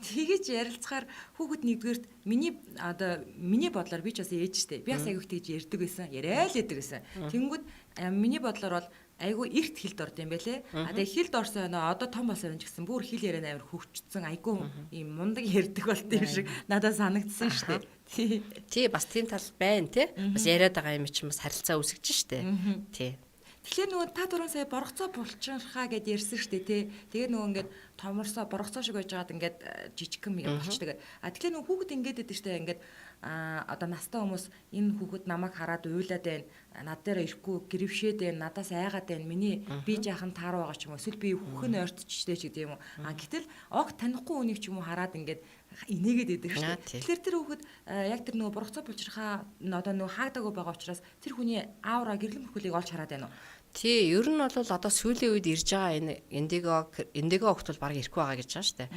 Тэгэж ярилцахаар хүүхэд нэгдүгээрт миний бодлоор би ч бас ээжтэй. Би бас айгүйх тэгж ярьдаг байсан. Яриа л яадаг байсан. Тэнгүүд миний бодлоор бол айгүй эрт хилд орд юм байлээ. Тэгээ хилд орсон одоо том болсон ч гэсэн бүр хил яриа амар хөвчсөн айгүй юм мундаг ярьдаг болт юм шиг надад санагдсан шүү дээ. Тий бас тийм тал байна тий. Бас яриад байгаа юм чинь бас харилцаа үүсгэж штэ. Тий. Тэгэхээр нөгөө та түрүүн сая боргоцоо булчирхаа гэд ярьсан шүү дээ тий. Тэгээ нөгөө ингээд томорсоо боргоцоо шиг байж байгаад ингээд жижигхэн мэг болчдөг. Тэгэхээр нөгөө хүүхэд ингээд байдаг шүү дээ ингээд одоо настай хүмүүс энэ хүүхэд намайг хараад уйлаад байна. Над дээр ирэхгүй гэрвшээд байна. Надаас айгаад байна. Миний би жаахан таар байгаа ч юм уу. Эсвэл би хүүхэн ойртчтэй ч гэдэг юм уу. Гэтэл огт танихгүй хүнийг ч юм уу хараад ингээд инээгээд байдаг шүү дээ. Тэгэхээр тэр хүүхэд яг тэр нөгөө боргоцоо булчирхаа одоо нөгөө хаагаагүй байгаа учраас тэр хүний аура гэрлэн бүрхүүлийг олж хараад байна уу? Тий, ер нь бол одоо сүүлийн үед ирж байгаа энэ индиго огт бол баг ирэхгүй байгаа гэж байна шүү дээ.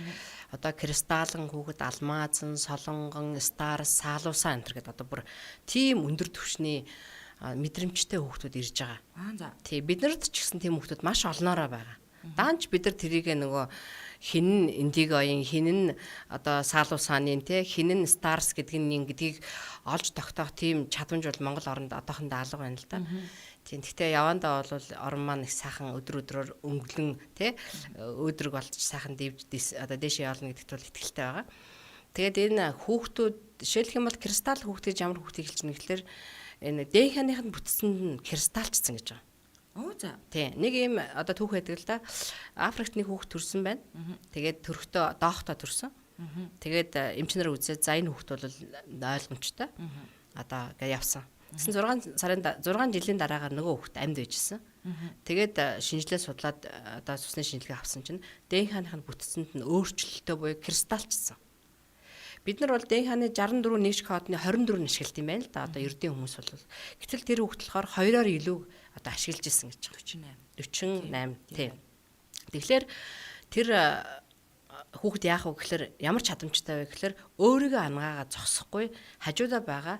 Одоо кристаллан хүүхэд алмазан, солонгон, старс, саалуусан энэ гэдэг одоо бүр тийм өндөр түвшний мэдрэмжтэй хүүхдүүд ирж байгаа. Тий, биднэрд ч гэсэн тийм хүүхдүүд маш олноороо байгаа. Даанч бид нар тэрийг нөгөө хин индигогийн хин нь одоо саалуусааны те хин нь старс гэдгийг олж тогтоох тийм чадамж бол Монгол оронд одоохондоо алга байна л да. Тийм гэхдээ явандаа бол орон маань их сайхан өдрөөр өнгөлөн те өөдрөг болж сайхан одоо дээшээ явуулна гэдэгт бол итгэлтэй байгаа. Тэгээд энэ хүүхдүүд жишээлх юм бол кристалл хүүхд гэж ямар хүүхдийг хэлж байна гэхэлэр энэ ДНХ-ны бүтцэнд нь кристаллчсан гэж байгаа. За. Тий. Нэг юм одоо түүх байдаг л да. Африкт нэг хүүхд төрсөн байна. Тэгээд төрөхдөө доохтой төрсөн. Тэгээд эмчнэр үзээд за энэ хүүхд бол ойлгомжтой. Одоо гээ явсан. Гэсэн 6 жилийн дараагаар нөгөө хүүхд амьд байжсэн. Тэгээд шинжилгээ судлаад одоо цусны шинжилгээ авсан чинь ДНХ-ны бүтцэнд нь өөрчлөлтөө буюу кристаллчсан. Бид нар бол ДНХ-ны 64 нэгж кодны 24 ашиглалт юм байна л да. Одоо ердийн хүмүүс бол. Гэтэл тэр хүүхд болохоор 2-оор илүү одоо ашиглаж исэн гэж байна. 48 тийм. Тэгэхээр тэр хүүхд яах вэ гэхээр ямар чадамжтай вэ гэхээр өөрийгөө ангаагаа зогсохгүй хажуудаа байгаа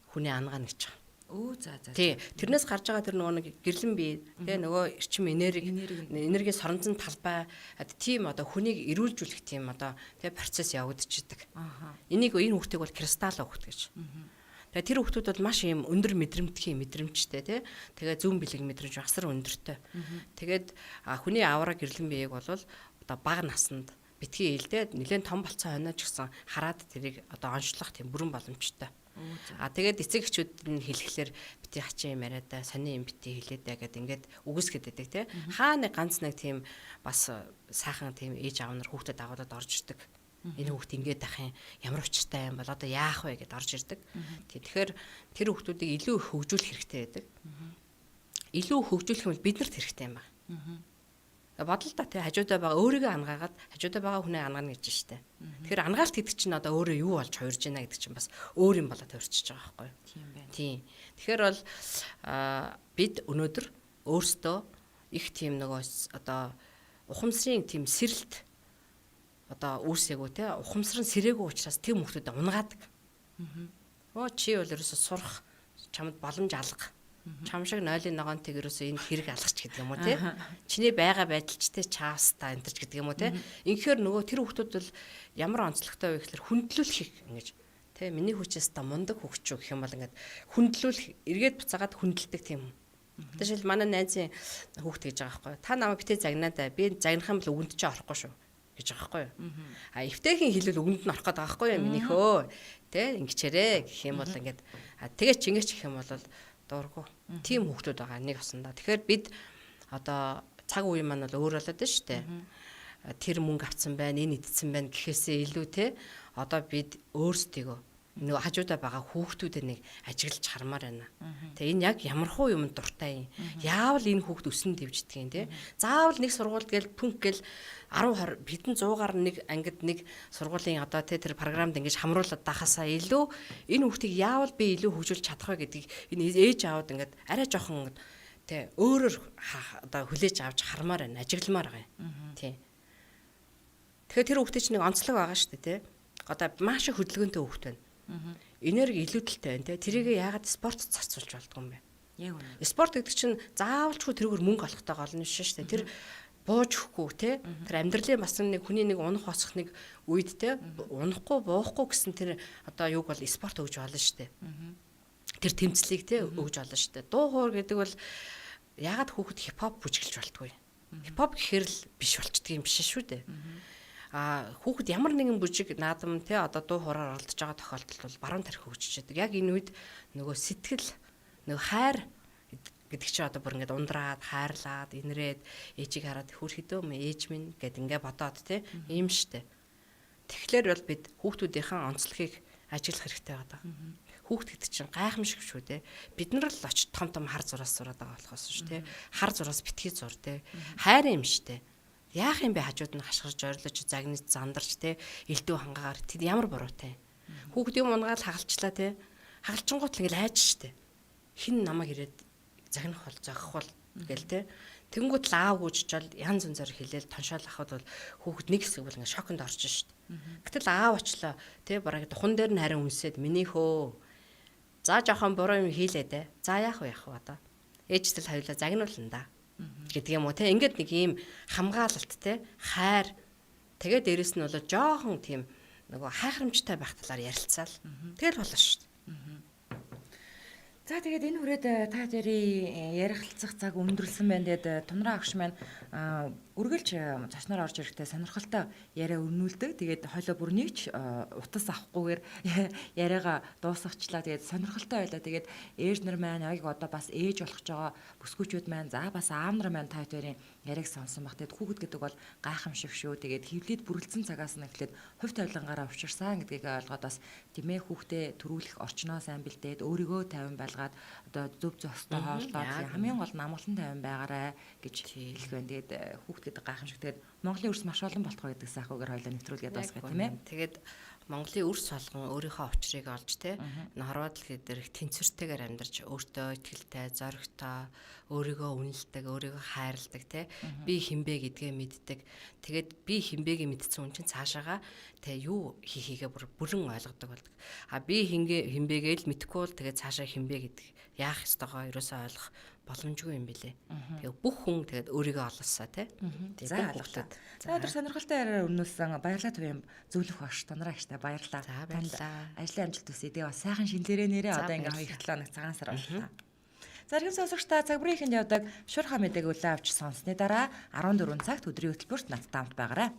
хүний ангаана гэж байна. Өө за. Тий. Тэрнээс гарч байгаа тэр нөгөө нэг гэрлэн бие тий нөгөө эрчим энерги соронзон талбай тийм одоо хүнийг эрүүлжүүлэх тийм одоо тий процесс явагдчихдаг. Энэ хүүхдийг бол кристалл хүүхд гэж. Тэгээ тэр хүүхдүүд бол маш юм өндөр мэдрэмжтэй тий. Тэгээ зүүн бэлэг мэдрэмж асар өндөртэй. Тэгээд хүний авраа гэрлэн биеийг бол одоо бага наснд битгий ээлдээд нэлээд том болцсон хойноо ч гэсэн хараад тэрийг одоо онцлох тийм бүрэн боломжтой. Тэгээд эцэг эхчүүд нь хэлэхлээр бити хачин юм яриадаа сони юм бити хэлээдэ гэдэг ингээд үгүйсгээд байдаг тий. Хаа нэг ганц нэг тийм бас сайхан тийм ээж аав нар хүүхдэд агуулад орж ирдэг. Энэ хүүхд ингээд ах юм ямар учиртай юм бол одоо яах вэ гэдээ орж ирдэг. Тэгэхээр тэр хүүхдүүдийг илүү их хөгжүүлэх хэрэгтэй байдаг. Илүү хөгжүүлэх юм бол биднэрт хэрэгтэй юм байна. Бодол та тий хажуудаа байгаа өөрийгөө ангаагаад хажуудаа байгаа хүнээ ангана гэж штэ. Тэгэхээр ангаалт гэдэг чинь одоо өөрөө юу болж хуурж байна гэдэг чинь бас өөр юм болоод хуурчиж байгаа байхгүй юу? Тийм байна. Тийм. Тэгэхээр бол бид өнөөдөр өөрсдөө их тийм нөгөө одоо ухамсарын тийм сэрэлт одоо үүсээгүү те ухамсар нь сэрээгүй учраас тийм хүмүүсд унгаадаг. Чи бол ерөөсө сурах чамд боломж алга. Чам шиг 0.1-т ерөөсө энэ хэрэг алгач гэдэг юм уу те. Чиний байгаа байдалчтай чаавста энтерч гэдэг юм уу те. Инхээр нөгөө тэр хүмүүс бол ямар онцлогтой вэ гэхээр хүндлүүлэх ингэж те. Миний хүчээс та мундаг хөгчөө гэх юм бол ингээд хүндлүүлэх эргээд буцаагаад хүндэлдэг тийм юм. Тэшил манай найзын хүүхд гэж байгаа байхгүй. Та намайг битээ загнаа би загнах юм бол өгөнд чи орохгүй шүү гэж байгаа байхгүй юу. Эвтэйхэн хэлвэл өгөнд нь орох гэдэг байгаа байхгүй юу минийхөө. Тэ ингэчээрээ гэх юм бол ингээд тэгээ ч ингэч гэх юм бол дуургүй. Тим хүүхдүүд байгаа нэг осондоо. Тэгэхээр бид одоо цаг үе маань бол өөр болоод байна шүү дээ. Тэр мөнгө авцсан байна, энэ идсэн байна гэхээсээ илүү те одоо бид өөрсдийгөө нөгөө хажуудаа байгаа хүүхдүүдэд нэг ажиглаж хармаар байна. Тэгээ энэ яг ямархуу юмд дуртай юм. Яавал энэ хүүхд өсөн дэвждэг юм те. Заавал нэг сургуульд гээл пүнк гээл 10 20 бидэн 100-аар нэг ангид нэг сургуулийн одоо те тэр програмд ингэж хамруулад дахасаа илүү энэ хүүхдийг яавал би илүү хөгжүүлж чадах вэ гэдгийг энэ ээж аауд ингээд арай жоохон те өөрөөр одоо хүлээж авч хармаар байна, ажигламаар байгаа юм. Тий. Тэгэхээр тэр хүүхдээ чинь нэг онцлог байгаа шүү дээ те. Одоо маш их хөдөлгөөнтэй хүүхд байна. Энерги илүүдэлтэй байна те. Тэрийг яагаад спорт зарцуулж болдгоо юм бэ? Яг үнэ. Спорт гэдэг чинь заавалчгүй тэргээр мөнгө олохтойгоо олно шүү дээ. Тэр бууж өгөхгүй те. Тэр амьдралын бас нэг хүний нэг унах хоцох нэг үед те. Унахгүй буухгүй гэсэн тэр одоо юуг бол спорт өгж болно шүү дээ. Тэр тэмцлийг те өгж болно шүү дээ. Дуу хоор гэдэг бол яагаад хүүхэд хипхоп бүжиглж болдгоо юм? Хипхоп гэхэр л биш болчдөг юм биш шүү дээ. Хүүхэд ямар нэгэн бүжиг наадам те одоо дуу хоороор оролдож байгаа тохиолдолд бол баруун тарих хөгжиж байдаг. Яг энэ үед нөгөө сэтгэл нөгөө хайр гэдэг чинь одоо бүр ингээд ундраад хайрлаад инрээд ээжийг хараад хөр хөдөө мэ ээж минь гэд ингээд бодоод те ийм штэ. Тэгэхээр бол бид хүүхдүүдийнхээ онцлогийг ажиглах хэрэгтэй байгаа. Хүүхд гэдэг чинь гайхамшиг шүү те. Бид нар л очиж том хар зураас зураад байгаа болохоос шүү те. Хар зураас битгий зур те. Хайр юм штэ. Яах юм бэ хажууд нь хашгирж ойрлож загнаж зандарч те элдв хангаагаар тэд ямар буруутай. Хүүхд юм унгаал хагалчлаа те. Хагалчингууд л ингээл айж штэ. Хин намайг ирээд загнах бол зогох бол гээл те. Тэнгүүд л аав гүйжчл янз янзаар хэлээл тоншоол ахад бол хүүхд нэг хэсэг бол ингээ шоконд орж штэ. Гэтэл аав очлоо те бараг духан дээр нь харин үнсээд минийхөө. За жоохон буруу юм хийлээ те. За яах вэ одоо. Ээжтэл хоёулаа загнуулна да. Гэдэг юм уу те ингээд нэг ийм хамгаалалт те хайр тэгээд дээрэс нь бол жоохон тийм нөгөө хайхрамжтай байх талаар ярилцаал тэгэл болно шүү дээ. За тэгээд энэ хүрээд та хоёрын ярилцах цаг өндөрлсөн байна. Тэгээд Тунраа агш маань үргэлж зочноор орж ирэхдээ сонирхолтой яриа өрнүүлдэг. Тэгээд хойлоо бүр нэг ч утас авахгүйгээр яриагаа дуусгачлаа. Тэгээд сонирхолтой байлаа. Тэгээд ээж нар маань яг одоо бас ээж болох ч байгаа бүсгүүчүүд маань за бас аав нар маань та хоёрын яриаг сонсон баг. Тэгээд хүүхэд гэдэг бол гайхамшиг шүү. Тэгээд хөвлөд бүрэлдсэн цагаас нь эхлээд хувь тавилангаараа өвчирсан гэдгийг ойлгоод бас тэмээ хүүхдээ төрүүлэх орчноо сайн бэлдээд өөрийгөө тайван байлгаад одоо зөв зохистой хооллоод хамгийн гол нь амгалан тайван байгаарай гэж хэлэх байна. Тэгээд хүүхэд гэдэг гайхамшиг. Тэгээд Монголын өрс маш олон болтгоо гэдэг сайхуугаар хоёлаа нэвтрүүлгээд бас гэх тийм ээ. Тэгээд Монголын үрс болгон өөрийнхөө учрыг олж энэ хорвоо дэлхий дээр их тэнцвэртэйгээр амьдарч өөртөө итгэлтэй, зоригтой, өөрийгөө үнэлдэг, өөрийгөө хайрладаг би хинбэ гэдгээ мэддэг. Тэгээд би хинбэгийг мэдсэн хүн чинь цаашаага юу хийхийгээ бүрэн ойлгодог болдог. Би хинбэгээ л мэдэхгүй бол тэгээд цаашаа хинбэ гэдэг яах ёстойгоо ерөөсөө ойлгох боломжгүй юм билэ. Тэгээ бүх хүн тэгээд өөрийгөө олгосоо За алгалаа. За өдөр сонирхолтой яриаар өрнүүлсэн баярлалаа төвийн зөвлөх багш Дунраа гişтэй баярлалаа. За баярлалаа. Ажлын амжилт хүсье. Тэгээ бас сайхан шинлэрээ нэрээ одоо ингээ 2 7 хоног цагаан сар боллоо. Зарим сонсогчдаа цагбарын ихэнд явдаг шуурхаа мэдээг үлээ авч сонссны дараа 14 цагт өдрийн хөтөлбөрт надтай хамт байгаарай.